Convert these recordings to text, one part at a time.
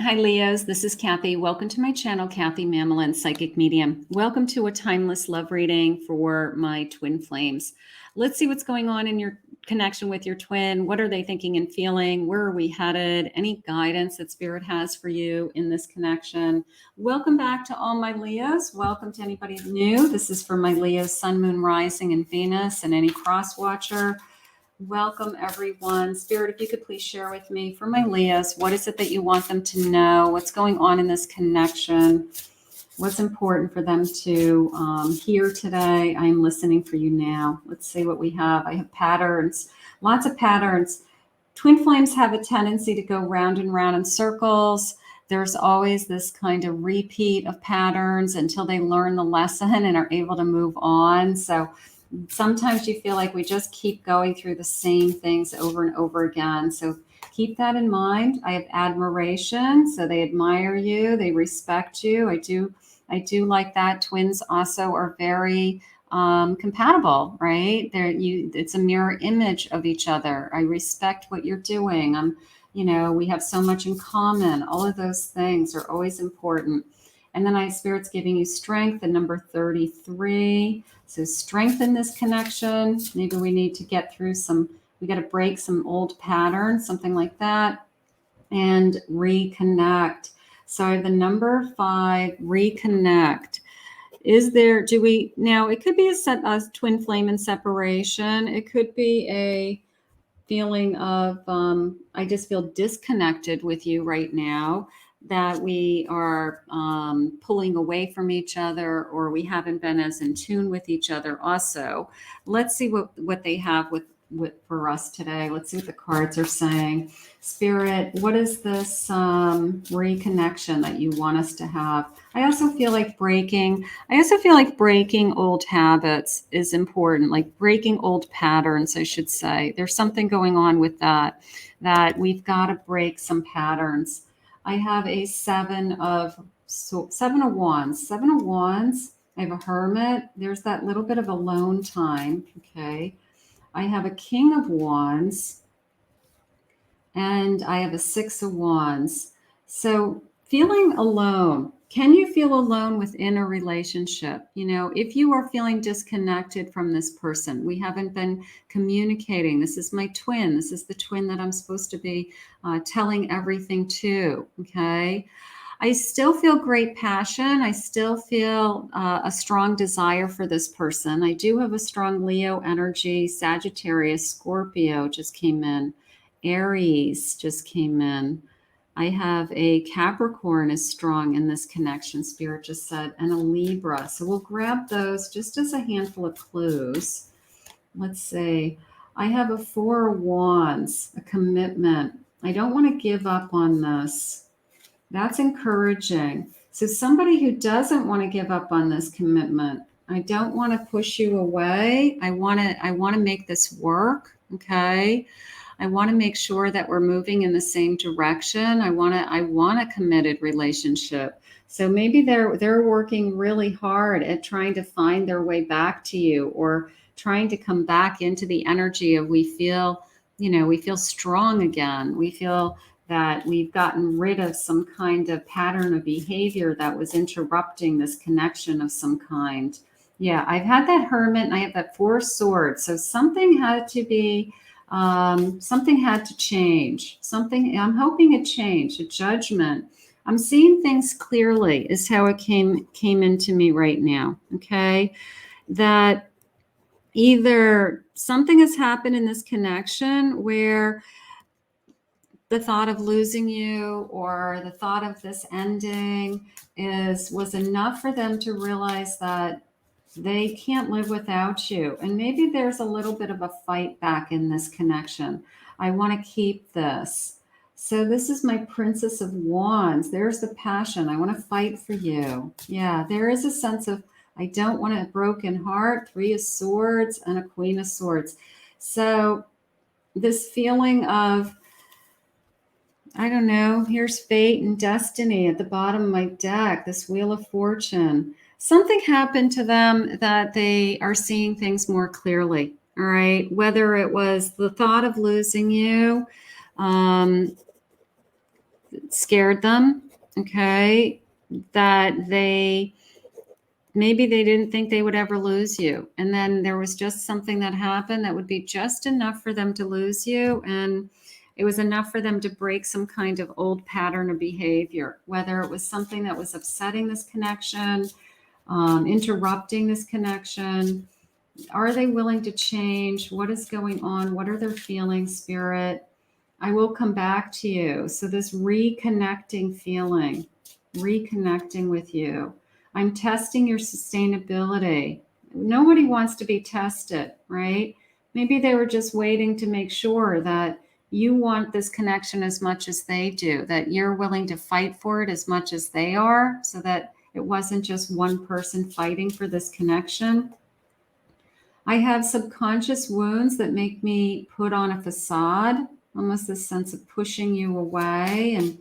Hi, Leos. This is Kathy. Welcome to my channel, Kathy Mamolen, Psychic Medium. Welcome to a timeless love reading for my twin flames. Let's see what's going on in your connection with your twin. What are they thinking and feeling? Where are we headed? Any guidance that Spirit has for you in this connection? Welcome back to all my Leos. Welcome to anybody new. This is for my Leos, Sun, Moon, Rising, and Venus, and any cross watcher. Welcome, everyone. Spirit, if you could please share with me for my Leos, what is it that you want them to know? What's going on in this connection? What's important for them to hear today? I am listening for you now. Let's see what we have. I have patterns, lots of patterns. Twin flames have a tendency to go round and round in circles. There's always this kind of repeat of patterns until they learn the lesson and are able to move on. So sometimes you feel like we just keep going through the same things over and over again. So keep that in mind. I have admiration. So they admire you. They respect you. I do like that. Twins also are very compatible, right? It's a mirror image of each other. I respect what you're doing. We have so much in common. All of those things are always important. And then Spirit's giving you strength, the number 33. So strengthen this connection. Maybe we need to get through we got to break some old patterns, something like that, and reconnect. So I have the number 5, reconnect. Now it could be a twin flame in separation. It could be a feeling of, I just feel disconnected with you right now, that we are pulling away from each other, or we haven't been as in tune with each other also. Let's see what they have for us today. Let's see what the cards are saying. Spirit, what is this reconnection that you want us to have? I also feel like breaking old habits is important, like breaking old patterns, I should say. There's something going on with that we've got to break some patterns. I have a 7 of Wands. 7 of Wands. I have a Hermit. There's that little bit of alone time. Okay. I have a King of Wands. And I have a 6 of Wands. So feeling alone. Can you feel alone within a relationship? If you are feeling disconnected from this person, we haven't been communicating. This is my twin. This is the twin that I'm supposed to be telling everything to. Okay. I still feel great passion. I still feel a strong desire for this person. I do have a strong Leo energy. Sagittarius, Scorpio just came in. Aries just came in. I have a Capricorn is strong in this connection, Spirit just said, and a Libra. So we'll grab those just as a handful of clues. Let's see. I have a 4 of Wands, a commitment. I don't want to give up on this. That's encouraging. So somebody who doesn't want to give up on this commitment, I don't want to push you away. I want to make this work. Okay. I want to make sure that we're moving in the same direction. I want a committed relationship. So maybe they're working really hard at trying to find their way back to you, or trying to come back into the energy of we feel strong again. We feel that we've gotten rid of some kind of pattern of behavior that was interrupting this connection of some kind. Yeah, I've had that Hermit and I have that 4 of Swords. So something had to change. I'm hoping it changed, a judgment. I'm seeing things clearly is how it came into me right now. Okay. That either something has happened in this connection where the thought of losing you or the thought of this ending was enough for them to realize that they can't live without you. And maybe there's a little bit of a fight back in this connection. I want to keep this. So this is my Princess of Wands. There's the passion. I want to fight for you. Yeah, there is a sense of, I don't want a broken heart. 3 of Swords and a Queen of Swords. So this feeling of, I don't know, here's fate and destiny at the bottom of my deck, this Wheel of Fortune. Something happened to them that they are seeing things more clearly, all right? Whether it was the thought of losing you, scared them, okay, that maybe they didn't think they would ever lose you. And then there was just something that happened that would be just enough for them to lose you. And it was enough for them to break some kind of old pattern of behavior, whether it was something that was upsetting this connection, interrupting this connection. Are they willing to change? What is going on? What are their feelings, Spirit? I will come back to you. So this reconnecting feeling, reconnecting with you. I'm testing your sustainability. Nobody wants to be tested, right? Maybe they were just waiting to make sure that you want this connection as much as they do, that you're willing to fight for it as much as they are, so that it wasn't just one person fighting for this connection. I have subconscious wounds that make me put on a facade, almost this sense of pushing you away and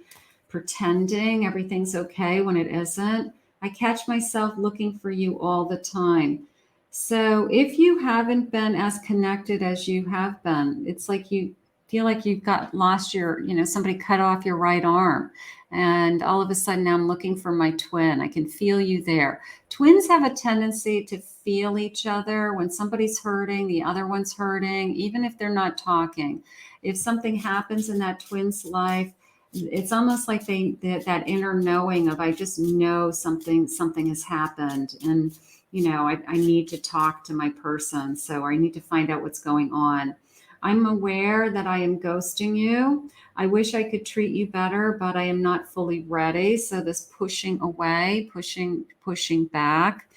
pretending everything's okay when it isn't. I catch myself looking for you all the time. So if you haven't been as connected as you have been, it's like you feel like you've lost your, somebody cut off your right arm. And all of a sudden now I'm looking for my twin. I can feel you there. Twins have a tendency to feel each other. When somebody's hurting, the other one's hurting, even if they're not talking. If something happens in that twin's life, it's almost like that inner knowing of, I just know something has happened, and I need to talk to my person, so I need to find out what's going on. I'm aware that I am ghosting you. I wish I could treat you better, but I am not fully ready. So this pushing away, pushing back.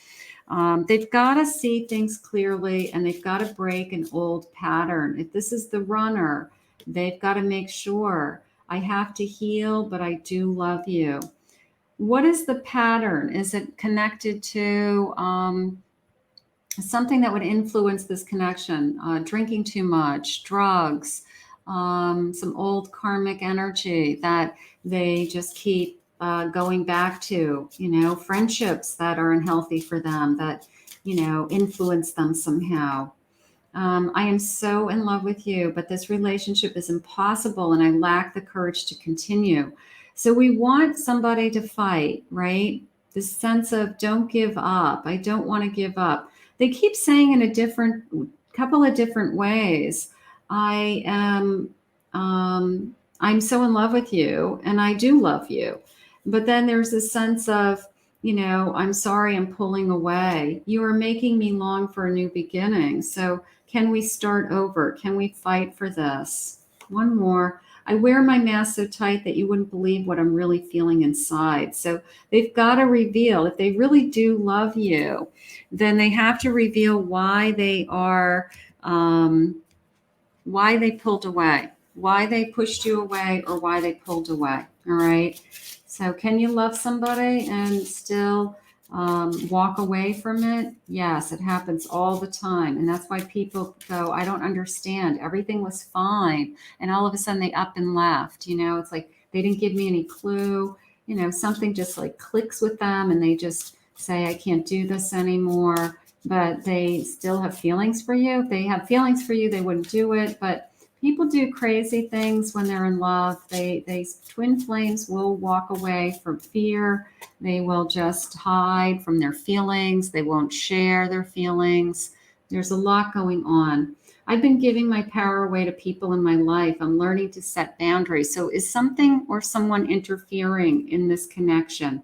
They've got to see things clearly, and they've got to break an old pattern. If this is the runner, they've got to make sure, I have to heal, but I do love you. What is the pattern? Is it connected to something that would influence this connection? Drinking too much, drugs, some old karmic energy that they just keep going back to, friendships that are unhealthy for them, that, influence them somehow. I am so in love with you, but this relationship is impossible and I lack the courage to continue. So we want somebody to fight, right? This sense of don't give up. I don't want to give up. They keep saying in a couple of different ways, I'm so in love with you and I do love you. But then there's this sense of, I'm sorry, I'm pulling away. You are making me long for a new beginning. So can we start over? Can we fight for this? One more. I wear my mask so tight that you wouldn't believe what I'm really feeling inside. So they've got to reveal, if they really do love you, then they have to reveal why they are, why they pulled away, why they pushed you away, or why they pulled away. All right. So can you love somebody and still walk away from it? Yes, it happens all the time. And that's why people go, I don't understand. Everything was fine. And all of a sudden they up and left. It's like they didn't give me any clue. Something just like clicks with them and they just say, I can't do this anymore. But they still have feelings for you. If they have feelings for you, they wouldn't do it. But people do crazy things when they're in love. They twin flames will walk away from fear. They will just hide from their feelings. They won't share their feelings. There's a lot going on. I've been giving my power away to people in my life. I'm learning to set boundaries. So is something or someone interfering in this connection?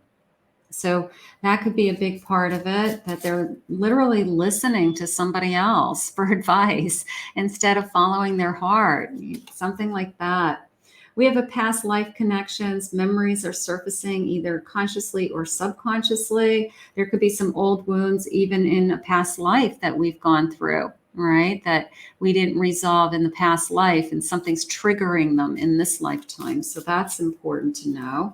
So that could be a big part of it, that they're literally listening to somebody else for advice instead of following their heart, something like that. We have a past life connections. Memories are surfacing either consciously or subconsciously. There could be some old wounds even in a past life that we've gone through, right? That we didn't resolve in the past life and something's triggering them in this lifetime. So that's important to know.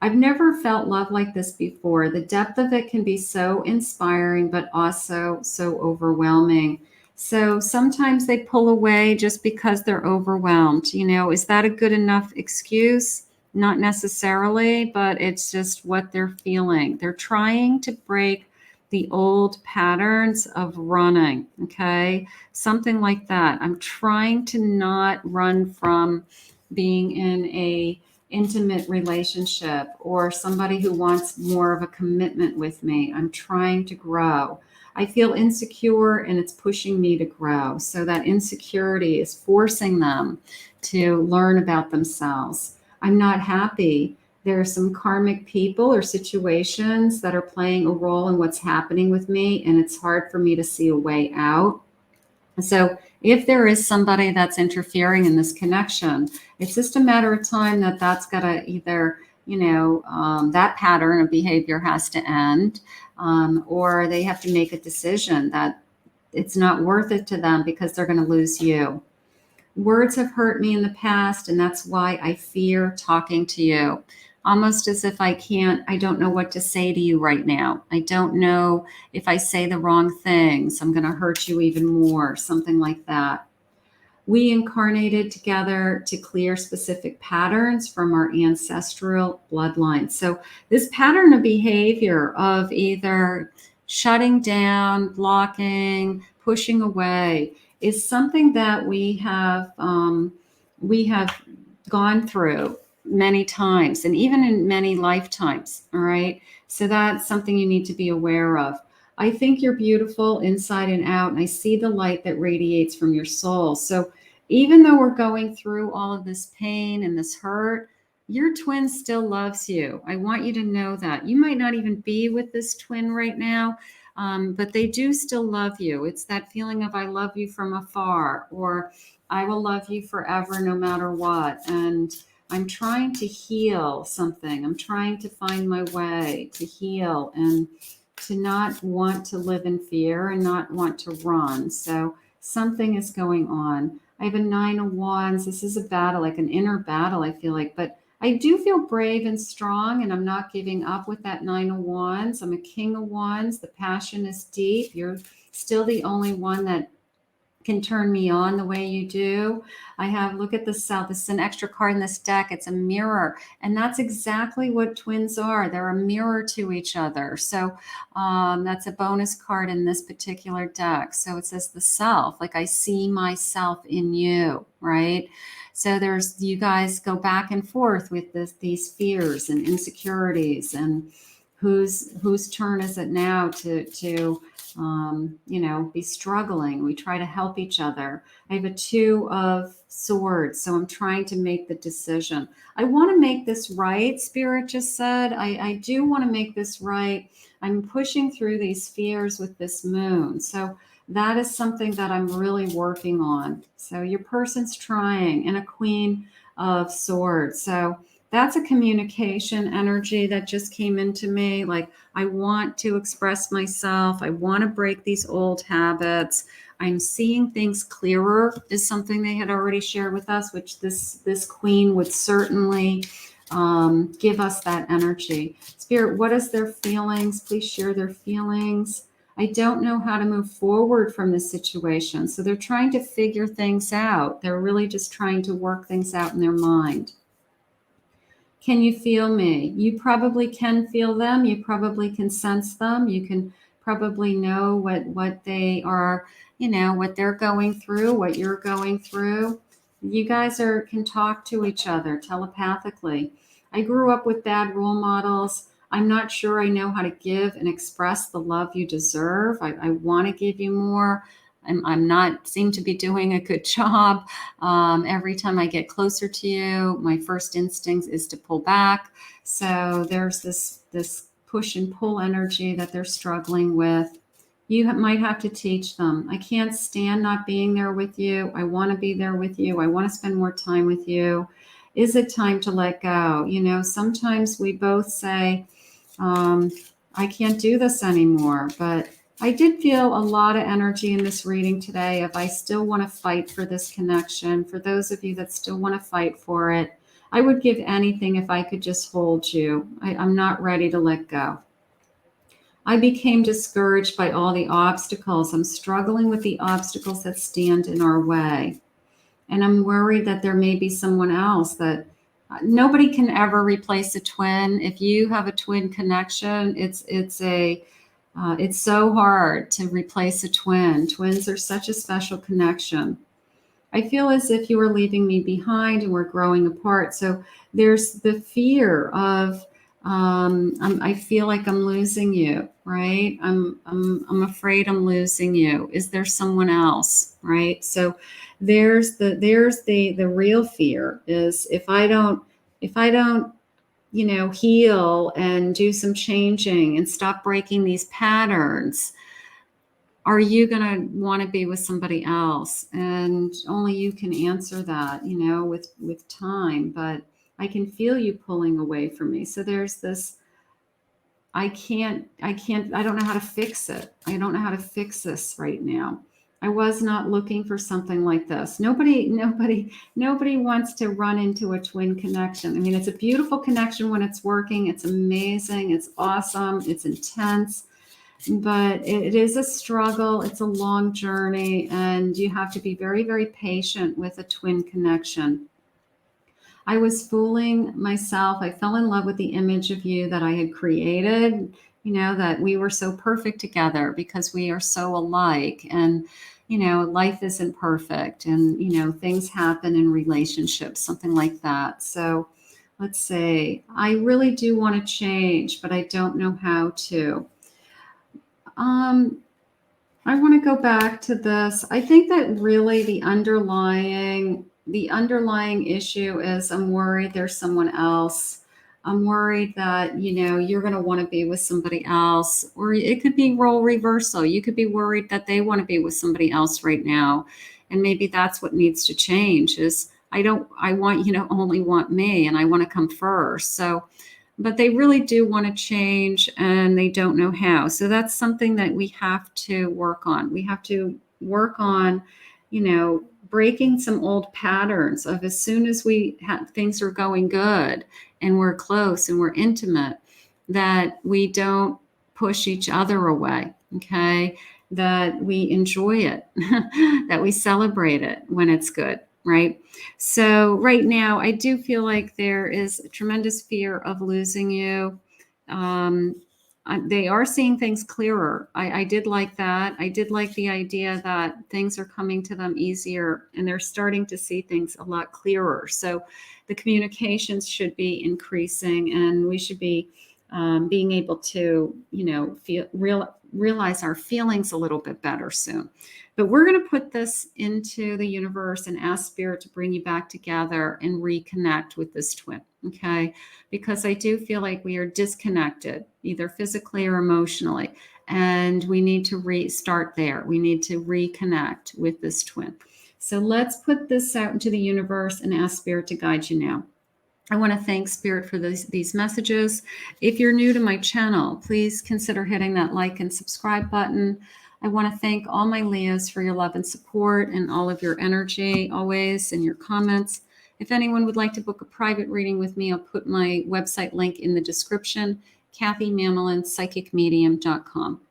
I've never felt love like this before. The depth of it can be so inspiring, but also so overwhelming. So sometimes they pull away just because they're overwhelmed. Is that a good enough excuse? Not necessarily, but it's just what they're feeling. They're trying to break the old patterns of running, okay? Something like that. I'm trying to not run from being in intimate relationship or somebody who wants more of a commitment with me. I'm trying to grow. I feel insecure and it's pushing me to grow. So that insecurity is forcing them to learn about themselves. I'm not happy. There are some karmic people or situations that are playing a role in what's happening with me, and it's hard for me to see a way out. So if there is somebody that's interfering in this connection, it's just a matter of time that that's got to either, that pattern of behavior has to end, or they have to make a decision that it's not worth it to them because they're going to lose you. Words have hurt me in the past, and that's why I fear talking to you. Almost as if I don't know what to say to you right now. I don't know if I say the wrong things, I'm going to hurt you even more, something like that. We incarnated together to clear specific patterns from our ancestral bloodline. So this pattern of behavior of either shutting down, blocking, pushing away is something that we have gone through many times and even in many lifetimes. All right. So that's something you need to be aware of. I think you're beautiful inside and out, and I see the light that radiates from your soul. So even though we're going through all of this pain and this hurt, your twin still loves you. I want you to know that. You might not even be with this twin right now, but they do still love you. It's that feeling of I love you from afar, or I will love you forever no matter what. And I'm trying to heal something. I'm trying to find my way to heal and to not want to live in fear and not want to run. So something is going on. I have a 9 of Wands. This is a battle, like an inner battle, I feel like. But I do feel brave and strong, and I'm not giving up with that 9 of Wands. I'm a King of Wands. The passion is deep. You're still the only one that can turn me on the way you do. I have, look at the South. This is an extra card in this deck. It's a mirror. And that's exactly what twins are. They're a mirror to each other. So that's a bonus card in this particular deck. So it says the self, like I see myself in you, right? So you guys go back and forth with these fears and insecurities, and whose turn is it now to be struggling. We try to help each other. I have a 2 of Swords, so I'm trying to make the decision. I want to make this right, Spirit just said. I do want to make this right. I'm pushing through these fears with this moon. So that is something that I'm really working on. So your person's trying, and a Queen of Swords. So that's a communication energy that just came into me. Like, I want to express myself. I want to break these old habits. I'm seeing things clearer is something they had already shared with us, which this queen would certainly give us that energy. Spirit, what is their feelings? Please share their feelings. I don't know how to move forward from this situation. So they're trying to figure things out. They're really just trying to work things out in their mind. Can you feel me? You probably can feel them. You probably can sense them. You can probably know what they are, what they're going through, what you're going through. You guys can talk to each other telepathically. I grew up with bad role models. I'm not sure I know how to give and express the love you deserve. I want to give you more. I'm not seem to be doing a good job. Every time I get closer to you, my first instinct is to pull back. So there's this push and pull energy that they're struggling with. You might have to teach them. I can't stand not being there with you. I want to be there with you. I want to spend more time with you. Is it time to let go? Sometimes we both say, I can't do this anymore, but I did feel a lot of energy in this reading today of I still want to fight for this connection. For those of you that still want to fight for it, I would give anything if I could just hold you. I'm not ready to let go. I became discouraged by all the obstacles. I'm struggling with the obstacles that stand in our way. And I'm worried that there may be someone else that nobody can ever replace a twin. If you have a twin connection, it's so hard to replace a twin. Twins are such a special connection. I feel as if you are leaving me behind and we're growing apart. So there's the fear of, I feel like I'm losing you, right? I'm afraid I'm losing you. Is there someone else, right? So there's the real fear is if I don't heal and do some changing and stop breaking these patterns, are you going to want to be with somebody else? And only you can answer that, with time. But I can feel you pulling away from me. So there's this, I don't know how to fix it. I don't know how to fix this right now. I was not looking for something like this. Nobody wants to run into a twin connection. I mean, it's a beautiful connection when it's working. It's amazing. It's awesome. It's intense, but it is a struggle. It's a long journey, and you have to be very, very patient with a twin connection. I was fooling myself. I fell in love with the image of you that I had created, that we were so perfect together because we are so alike. And, life isn't perfect. And, things happen in relationships, something like that. So let's say I really do want to change, but I don't know how to. I want to go back to this. I think that really the underlying issue is I'm worried there's someone else. I'm worried that, you're going to want to be with somebody else, or it could be role reversal. You could be worried that they want to be with somebody else right now. And maybe that's what needs to change is I want you to only want me and I want to come first. So, but they really do want to change and they don't know how. So that's something that we have to work on. We have to work on, breaking some old patterns of as soon as things are going good and we're close and we're intimate, that we don't push each other away. Okay. That we enjoy it, that we celebrate it when it's good. Right. So right now, I do feel like there is a tremendous fear of losing you. They are seeing things clearer. I did like that. I did like the idea that things are coming to them easier and they're starting to see things a lot clearer. So the communications should be increasing and we should be being able to, realize our feelings a little bit better soon. But we're going to put this into the universe and ask Spirit to bring you back together and reconnect with this twin. Okay. Because I do feel like we are disconnected, either physically or emotionally. And we need to restart there. We need to reconnect with this twin. So let's put this out into the universe and ask Spirit to guide you now. I want to thank Spirit for these messages. If you're new to my channel, please consider hitting that like and subscribe button. I want to thank all my Leos for your love and support and all of your energy always and your comments. If anyone would like to book a private reading with me, I'll put my website link in the description, KathyMamolen, psychicmedium.com.